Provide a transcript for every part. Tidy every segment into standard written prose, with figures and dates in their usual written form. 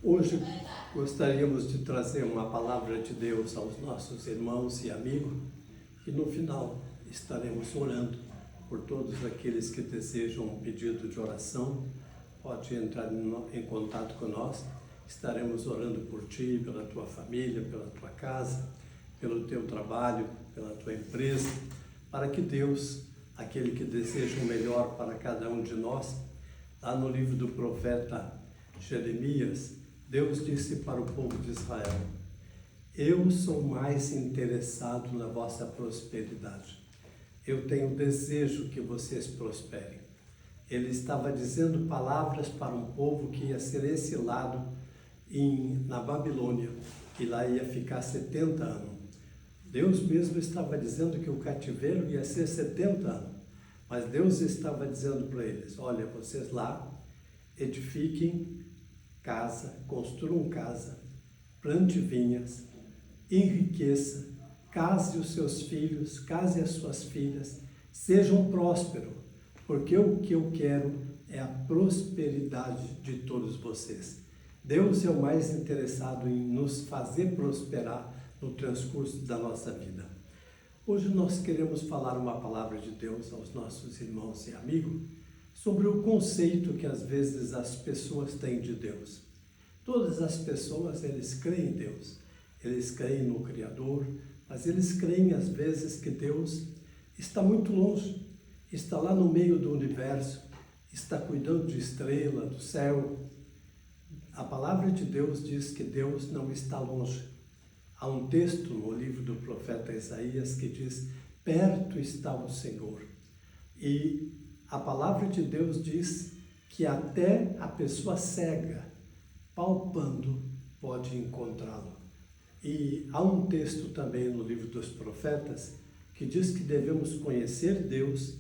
Hoje gostaríamos de trazer uma palavra de Deus aos nossos irmãos e amigos e no final estaremos orando por todos aqueles que desejam um pedido de oração. Pode entrar em contato com nós, estaremos orando por ti, pela tua família, pela tua casa, pelo teu trabalho, pela tua empresa, para que Deus, aquele que deseja o melhor para cada um de nós, lá no livro do profeta Jeremias, Deus disse para o povo de Israel: eu sou mais interessado na vossa prosperidade. Eu tenho desejo que vocês prosperem. Ele estava dizendo palavras para um povo que ia ser exilado na Babilônia, e lá ia ficar 70 anos. Deus mesmo estava dizendo que o cativeiro ia ser 70 anos. Mas Deus estava dizendo para eles: olha, vocês lá edifiquem casa, construam casa, plante vinhas, enriqueça, case os seus filhos, case as suas filhas, sejam prósperos, porque o que eu quero é a prosperidade de todos vocês. Deus é o mais interessado em nos fazer prosperar no transcurso da nossa vida. Hoje nós queremos falar uma palavra de Deus aos nossos irmãos e amigos sobre o conceito que às vezes as pessoas têm de Deus. Todas as pessoas, eles creem em Deus, eles creem no Criador, mas eles creem às vezes que Deus está muito longe, está lá no meio do universo, está cuidando de estrela, do céu. A palavra de Deus diz que Deus não está longe. Há um texto no livro do profeta Isaías que diz: perto está o Senhor. E a palavra de Deus diz que até a pessoa cega, palpando, pode encontrá-lo. E há um texto também no livro dos profetas que diz que devemos conhecer Deus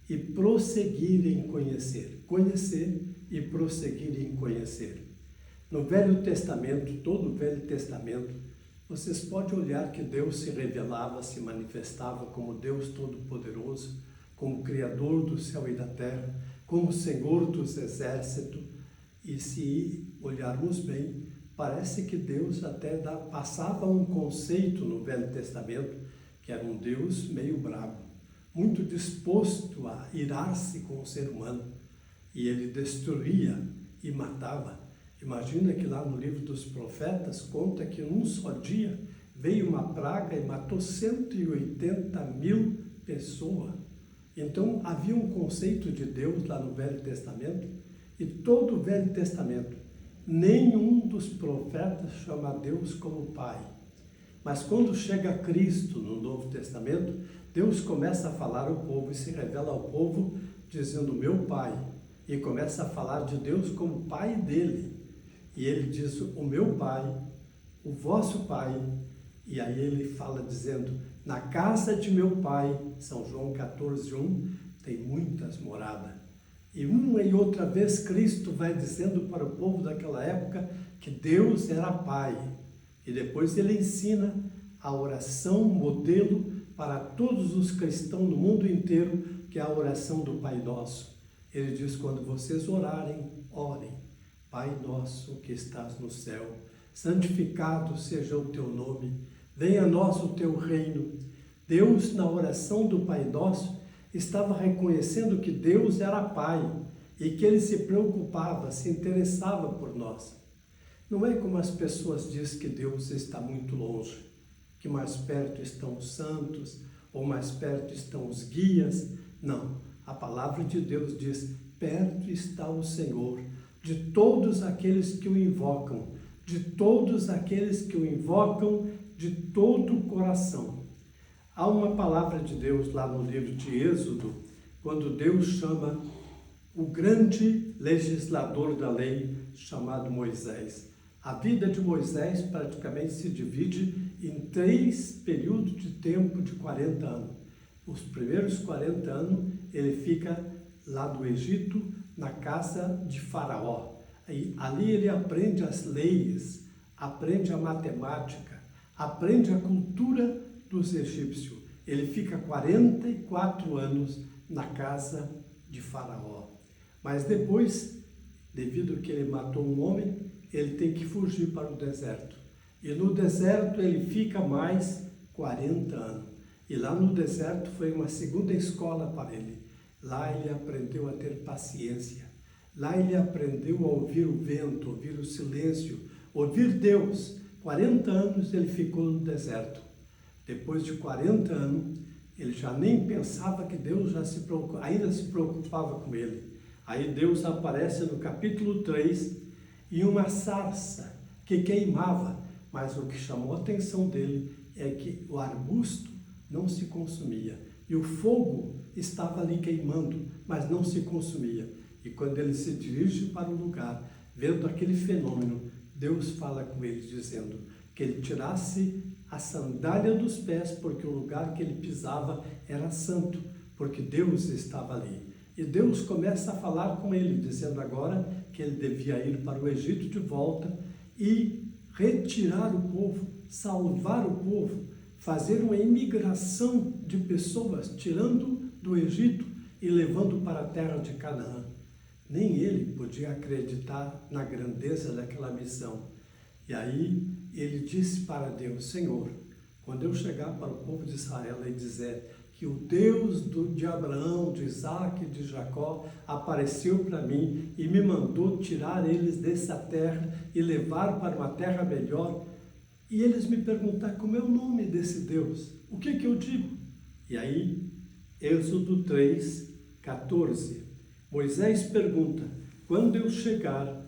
e prosseguir em conhecer. Conhecer e prosseguir em conhecer. No Velho Testamento, todo o Velho Testamento, vocês podem olhar que Deus se revelava, se manifestava como Deus Todo-Poderoso, como Criador do céu e da terra, como Senhor dos exércitos. E se olharmos bem, parece que Deus até passava um conceito no Velho Testamento, que era um Deus meio bravo, muito disposto a irar-se com o ser humano, e ele destruía e matava. Imagina que lá no livro dos profetas conta que num só dia veio uma praga e matou 180 mil pessoas. Então havia um conceito de Deus lá no Velho Testamento, e todo o Velho Testamento, nenhum dos profetas chama Deus como Pai. Mas quando chega Cristo no Novo Testamento, Deus começa a falar ao povo e se revela ao povo dizendo meu Pai, e começa a falar de Deus como Pai dele. E ele diz o meu Pai, o vosso Pai, e aí ele fala dizendo: na casa de meu Pai, São João 14:1, tem muitas moradas. E uma e outra vez Cristo vai dizendo para o povo daquela época que Deus era Pai. E depois ele ensina a oração modelo para todos os cristãos no mundo inteiro, que é a oração do Pai Nosso. Ele diz: quando vocês orarem, orem. Pai nosso que estás no céu, santificado seja o teu nome, venha a nós o teu reino. Deus, na oração do Pai Nosso, estava reconhecendo que Deus era Pai e que Ele se preocupava, se interessava por nós. Não é como as pessoas dizem que Deus está muito longe, que mais perto estão os santos ou mais perto estão os guias. Não, a palavra de Deus diz: perto está o Senhor, de todos aqueles que o invocam, de todos aqueles que o invocam de todo o coração. Há uma palavra de Deus lá no livro de Êxodo, quando Deus chama o grande legislador da lei, chamado Moisés. A vida de Moisés praticamente se divide em 3 períodos de tempo de 40 anos. Os primeiros 40 anos ele fica lá do Egito, na casa de Faraó. Ali ele aprende as leis, aprende a matemática, aprende a cultura dos egípcios. Ele fica 44 anos na casa de Faraó. Mas depois Devido a que ele matou um homem, ele tem que fugir para o deserto. E no deserto ele fica mais 40 anos. E lá no deserto foi uma segunda escola para ele. Lá ele aprendeu a ter paciência. Lá ele aprendeu a ouvir o vento, ouvir o silêncio, ouvir Deus. 40 anos ele ficou no deserto. Depois de 40 anos, ele já nem pensava que Deus ainda se preocupava com ele. Aí Deus aparece no capítulo 3 em uma sarça que queimava, mas o que chamou a atenção dele é que o arbusto não se consumia. E o fogo estava ali queimando, mas não se consumia. E quando ele se dirige para o lugar, vendo aquele fenômeno, Deus fala com ele dizendo que ele tirasse a sandália dos pés, porque o lugar que ele pisava era santo, porque Deus estava ali. E Deus começa a falar com ele, dizendo agora que ele devia ir para o Egito de volta e retirar o povo, salvar o povo, fazer uma imigração de pessoas, tirando do Egito e levando para a terra de Canaã. Nem ele podia acreditar na grandeza daquela missão. E aí ele disse para Deus: Senhor, quando eu chegar para o povo de Israel e dizer que o Deus de Abraão, de Isaac e de Jacó apareceu para mim e me mandou tirar eles dessa terra e levar para uma terra melhor, e eles me perguntar como é o nome desse Deus, o que eu digo? E aí, Êxodo 3, 14, Moisés pergunta: quando eu chegar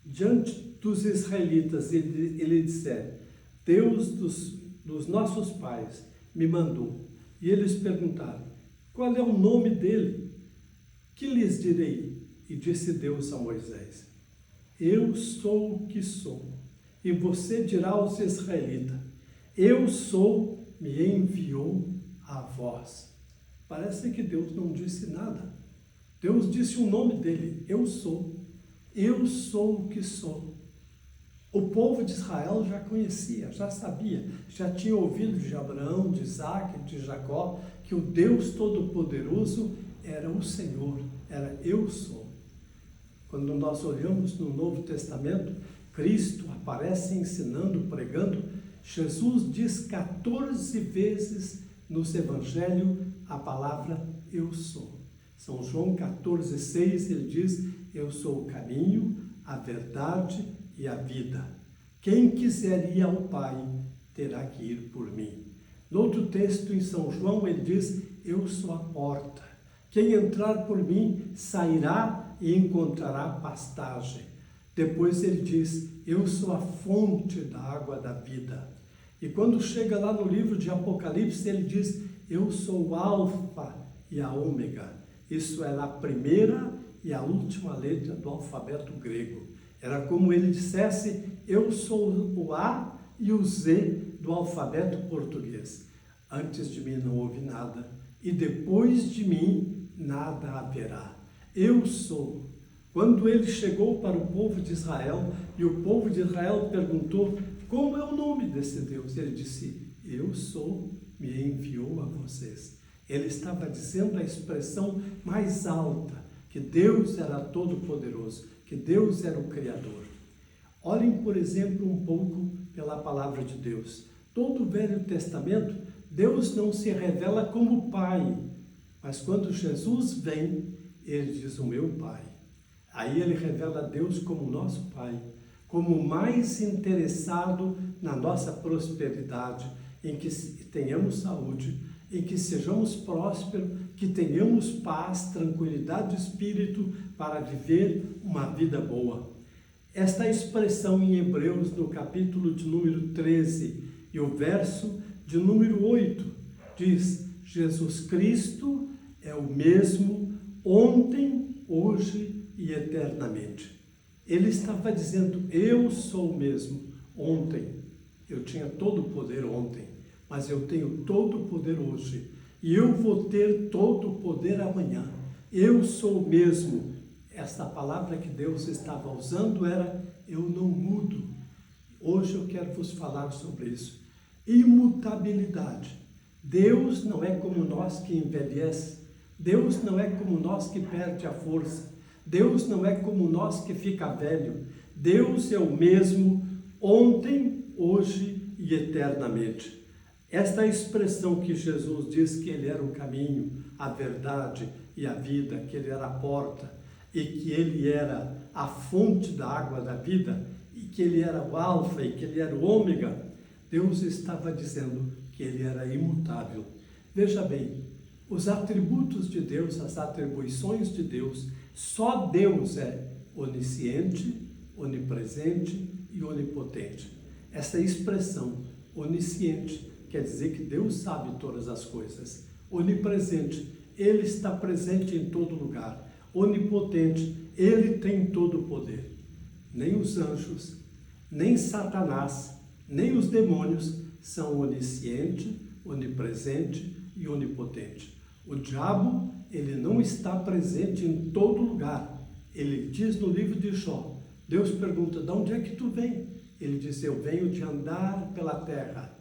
diante dos israelitas e ele disser, Deus dos nossos pais me mandou, e eles perguntaram, qual é o nome dele? Que lhes direi? E disse Deus a Moisés, eu sou o que sou. E você dirá aos israelitas, eu sou, me enviou a vós. Parece que Deus não disse nada. Deus disse o nome dele, eu sou o que sou. O povo de Israel já conhecia, já sabia, já tinha ouvido de Abraão, de Isaac, de Jacó, que o Deus Todo-Poderoso era o Senhor, era eu sou. Quando nós olhamos no Novo Testamento, Cristo aparece ensinando, pregando. Jesus diz 14 vezes nos Evangelhos a palavra eu sou. São João 14, 6, ele diz, eu sou o caminho, a verdade e a vida. Quem quiser ir ao Pai, terá que ir por mim. No outro texto, em São João, ele diz, eu sou a porta. Quem entrar por mim, sairá e encontrará pastagem. Depois ele diz, eu sou a fonte da água da vida. E quando chega lá no livro de Apocalipse, ele diz, eu sou o alfa e a ômega. Isso é a primeira e a última letra do alfabeto grego. Era como ele dissesse, eu sou o A e o Z do alfabeto português. Antes de mim não houve nada, e depois de mim nada haverá. Eu sou. Quando ele chegou para o povo de Israel, e o povo de Israel perguntou, como é o nome desse Deus? Ele disse, eu sou, me enviou a vocês. Ele estava dizendo a expressão mais alta, que Deus era todo-poderoso, que Deus era o Criador. Olhem, por exemplo, um pouco pela palavra de Deus. Todo o Velho Testamento, Deus não se revela como Pai, mas quando Jesus vem, ele diz o meu Pai. Aí ele revela Deus como nosso Pai, como mais interessado na nossa prosperidade, em que tenhamos saúde, em que sejamos prósperos, que tenhamos paz, tranquilidade de espírito para viver uma vida boa. Esta expressão em Hebreus, no capítulo de número 13 e o verso de número 8, diz, Jesus Cristo é o mesmo ontem, hoje e eternamente. Ele estava dizendo, eu sou o mesmo ontem. Eu tinha todo o poder ontem, mas eu tenho todo o poder hoje. E eu vou ter todo o poder amanhã. Eu sou o mesmo. Esta palavra que Deus estava usando era, eu não mudo. Hoje eu quero vos falar sobre isso. Imutabilidade. Deus não é como nós que envelhece. Deus não é como nós que perde a força. Deus não é como nós que fica velho. Deus é o mesmo ontem, hoje e eternamente. Esta expressão que Jesus diz que Ele era o caminho, a verdade e a vida, que Ele era a porta e que Ele era a fonte da água da vida e que Ele era o alfa e que Ele era o ômega, Deus estava dizendo que Ele era imutável. Veja bem, os atributos de Deus, as atribuições de Deus, só Deus é onisciente, onipresente e onipotente. Essa expressão, onisciente, quer dizer que Deus sabe todas as coisas. Onipresente, Ele está presente em todo lugar. Onipotente, Ele tem todo o poder. Nem os anjos, nem Satanás, nem os demônios são onisciente, onipresente e onipotente. O diabo, ele não está presente em todo lugar. Ele diz no livro de Jó, Deus pergunta, de onde é que tu vem? Ele diz, eu venho de andar pela terra,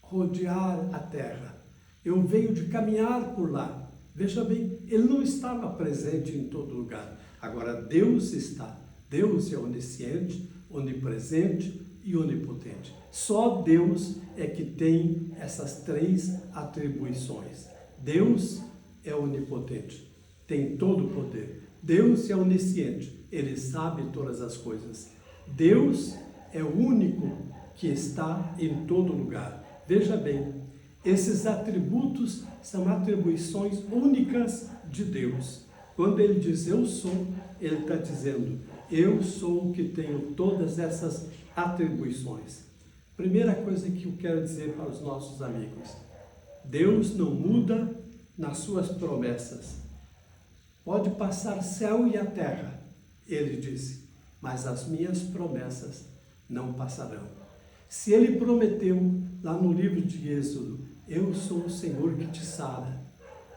rodear a terra. Eu venho de caminhar por lá. Veja bem, ele não estava presente em todo lugar. Agora Deus está. Deus é onisciente, onipresente e onipotente. Só Deus é que tem essas três atribuições. Deus é onipotente, tem todo o poder. Deus é onisciente, Ele sabe todas as coisas. Deus é o único que está em todo lugar. Veja bem, esses atributos são atribuições únicas de Deus. Quando Ele diz eu sou, Ele está dizendo eu sou o que tenho todas essas atribuições. Primeira coisa que eu quero dizer para os nossos amigos, Deus não muda nas suas promessas. Pode passar céu e a terra, Ele disse, mas as minhas promessas não passarão. Se Ele prometeu lá no livro de Êxodo, eu sou o Senhor que te sara.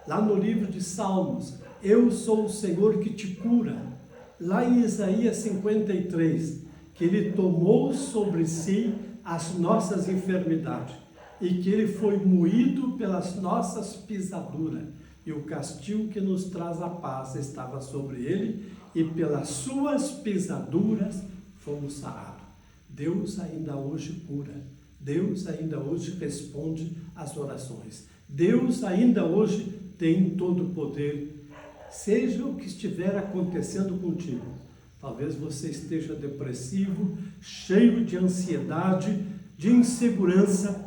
Lá no livro de Salmos, eu sou o Senhor que te cura. Lá em Isaías 53, que Ele tomou sobre si as nossas enfermidades e que Ele foi moído pelas nossas pisaduras e o castigo que nos traz a paz estava sobre Ele e pelas suas pisaduras fomos sarados. Deus ainda hoje cura, Deus ainda hoje responde às orações, Deus ainda hoje tem todo o poder. Seja o que estiver acontecendo contigo, talvez você esteja depressivo, cheio de ansiedade, de insegurança,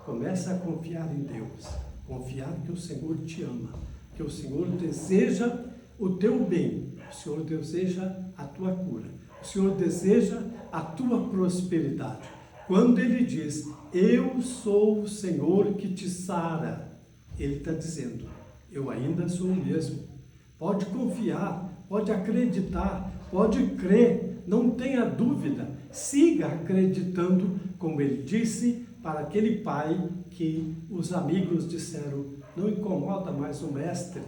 comece a confiar em Deus, confiar que o Senhor te ama, que o Senhor deseja o teu bem, o Senhor deseja a tua cura, o Senhor deseja a tua prosperidade. Quando Ele diz, eu sou o Senhor que te sara, Ele está dizendo, eu ainda sou o mesmo. Pode confiar, pode acreditar, pode crer, não tenha dúvida, siga acreditando, como Ele disse para aquele pai que os amigos disseram, não incomoda mais o mestre,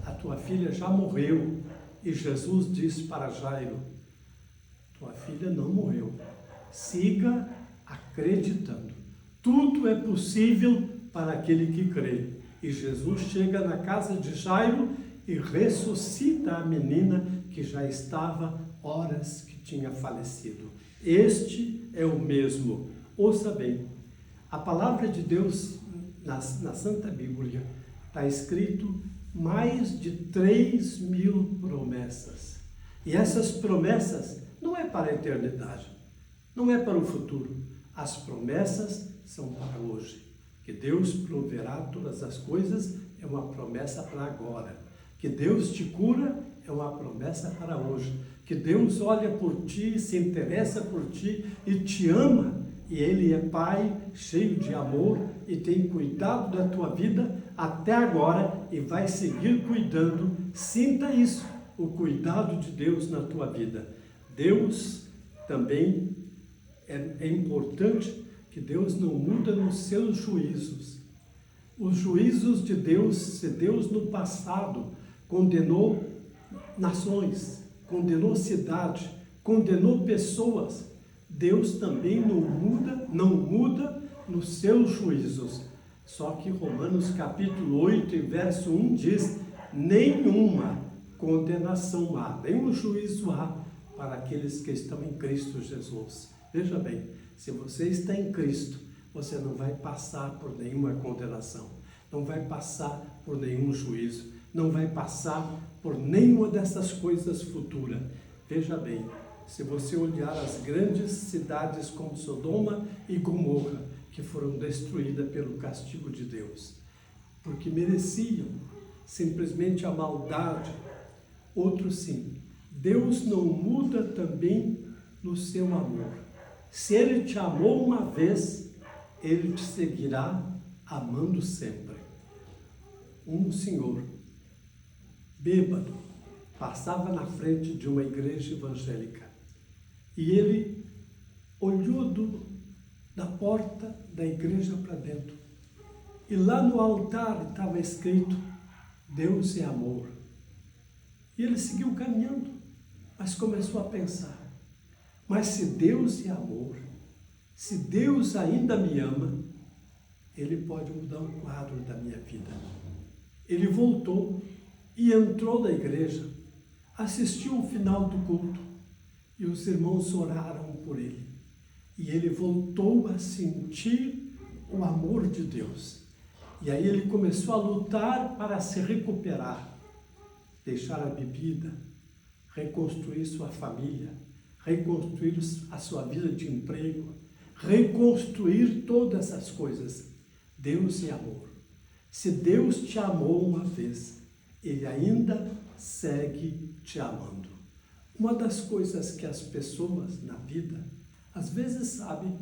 a tua filha já morreu. E Jesus disse para Jairo, tua filha não morreu, siga acreditando, tudo é possível para aquele que crê. E Jesus chega na casa de Jairo e ressuscita a menina que já estava horas que tinha falecido. Este é o mesmo. Ouça bem, a palavra de Deus na Santa Bíblia está escrito mais de 3.000 promessas. E essas promessas não é para a eternidade, não é para o futuro. As promessas são para hoje. Que Deus proverá todas as coisas é uma promessa para agora. Que Deus te cura é uma promessa para hoje. Que Deus olha por ti, se interessa por ti e te ama. E Ele é Pai, cheio de amor e tem cuidado da tua vida até agora e vai seguir cuidando. Sinta isso, o cuidado de Deus na tua vida. Deus também é importante que Deus não muda nos seus juízos. Os juízos de Deus, se Deus no passado condenou nações, condenou cidade, condenou pessoas, Deus também não muda nos seus juízos. Só que Romanos capítulo 8, verso 1 diz, nenhuma condenação há, nenhum juízo há para aqueles que estão em Cristo Jesus. Veja bem, se você está em Cristo, você não vai passar por nenhuma condenação, não vai passar por nenhum juízo, não vai passar por nenhuma dessas coisas futuras. Veja bem, se você olhar as grandes cidades como Sodoma e Gomorra, que foram destruídas pelo castigo de Deus, porque mereciam simplesmente a maldade. Outros sim. Deus não muda também no seu amor. Se Ele te amou uma vez, Ele te seguirá amando sempre. Um senhor, bêbado, passava na frente de uma igreja evangélica e ele olhou da porta da igreja para dentro. E lá no altar estava escrito: Deus é amor. E ele seguiu caminhando, mas começou a pensar: mas se Deus é amor, se Deus ainda me ama, Ele pode mudar o quadro da minha vida. Ele voltou e entrou na igreja, assistiu o final do culto e os irmãos oraram por ele. E ele voltou a sentir o amor de Deus. E aí ele começou a lutar para se recuperar, deixar a bebida, reconstruir sua família, reconstruir a sua vida de emprego, reconstruir todas essas coisas. Deus é amor. Se Deus te amou uma vez, Ele ainda segue te amando. Uma das coisas que as pessoas na vida, às vezes sabem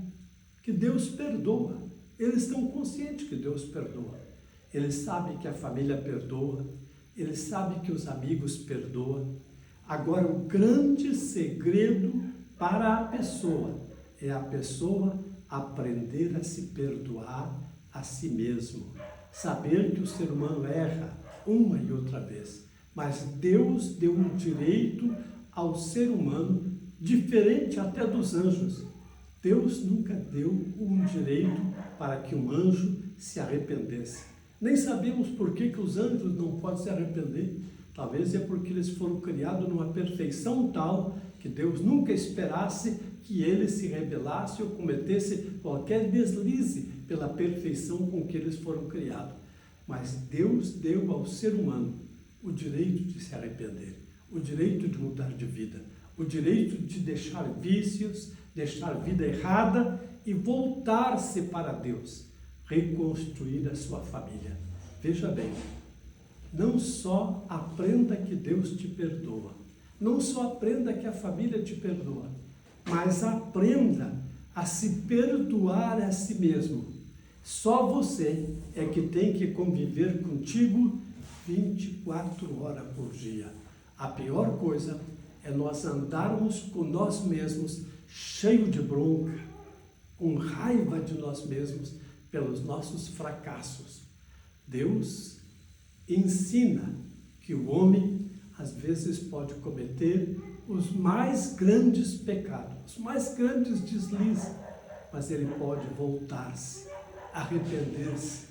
que Deus perdoa. Eles estão conscientes que Deus perdoa. Eles sabem que a família perdoa. Eles sabem que os amigos perdoam. Agora, o grande segredo para a pessoa é a pessoa aprender a se perdoar a si mesmo. Saber que o ser humano erra uma e outra vez. Mas Deus deu um direito ao ser humano diferente até dos anjos. Deus nunca deu um direito para que um anjo se arrependesse. Nem sabemos por que os anjos não podem se arrepender. Talvez é porque eles foram criados numa perfeição tal que Deus nunca esperasse que eles se rebelassem ou cometessem qualquer deslize pela perfeição com que eles foram criados. Mas Deus deu ao ser humano o direito de se arrepender, o direito de mudar de vida, o direito de deixar vícios, deixar vida errada e voltar-se para Deus, reconstruir a sua família. Veja bem, não só aprenda que Deus te perdoa, não só aprenda que a família te perdoa, mas aprenda a se perdoar a si mesmo. Só você é que tem que conviver contigo 24 horas por dia. A pior coisa é nós andarmos com nós mesmos cheio de bronca, com raiva de nós mesmos pelos nossos fracassos. Deus ensina que o homem às vezes pode cometer os mais grandes pecados, os mais grandes deslizes, mas ele pode voltar-se, arrepender-se,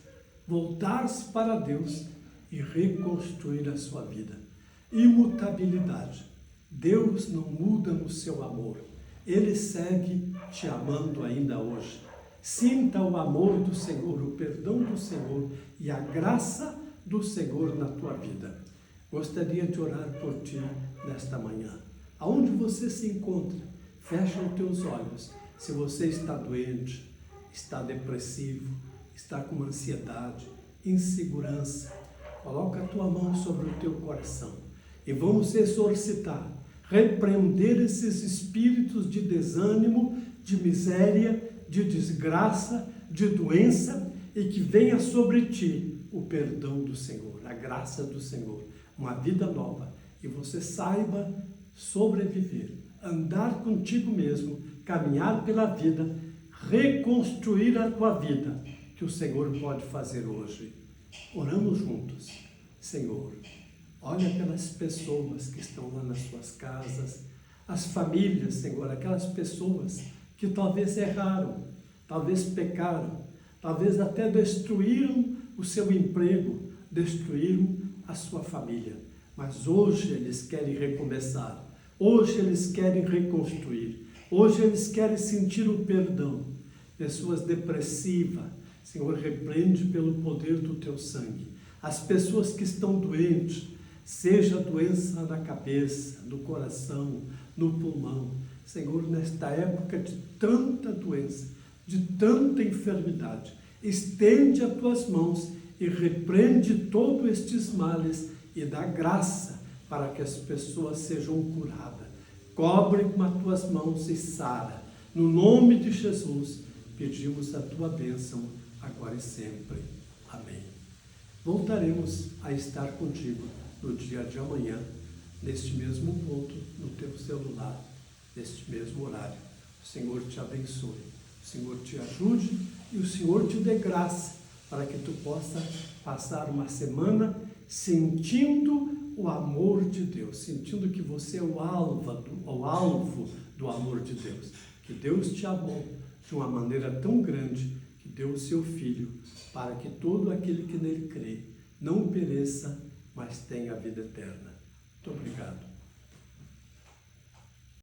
voltar-se para Deus e reconstruir a sua vida. Imutabilidade. Deus não muda no seu amor. Ele segue te amando ainda hoje. Sinta o amor do Senhor, o perdão do Senhor e a graça do Senhor na tua vida. Gostaria de orar por ti nesta manhã. Aonde você se encontra, fecha os teus olhos. Se você está doente, está depressivo, está com ansiedade, insegurança, coloca a tua mão sobre o teu coração e vamos exorcitar, repreender esses espíritos de desânimo, de miséria, de desgraça, de doença, e que venha sobre ti o perdão do Senhor, a graça do Senhor, uma vida nova, e você saiba sobreviver, andar contigo mesmo, caminhar pela vida, reconstruir a tua vida, que o Senhor pode fazer hoje. Oramos juntos. Senhor, olha pelas pessoas que estão lá nas suas casas, as famílias, Senhor, aquelas pessoas que talvez erraram, talvez pecaram, talvez até destruíram o seu emprego, destruíram a sua família. mas hoje eles querem recomeçar, hoje eles querem reconstruir, hoje eles querem sentir o perdão. Pessoas depressivas, Senhor, repreende pelo poder do teu sangue. As pessoas que estão doentes, seja doença na cabeça, no coração, no pulmão, Senhor, nesta época de tanta doença, de tanta enfermidade, estende as tuas mãos e repreende todos estes males e dá graça para que as pessoas sejam curadas. Cobre com as tuas mãos e sara. No nome de Jesus, pedimos a tua bênção agora e sempre. Amém. Voltaremos a estar contigo no dia de amanhã, neste mesmo ponto, no teu celular, neste mesmo horário. O Senhor te abençoe, o Senhor te ajude e o Senhor te dê graça para que tu possa passar uma semana sentindo o amor de Deus, sentindo que você é o alvo do amor de Deus, que Deus te amou de uma maneira tão grande que deu o seu Filho para que todo aquele que nele crê não pereça, mas tenha a vida eterna. Muito obrigado.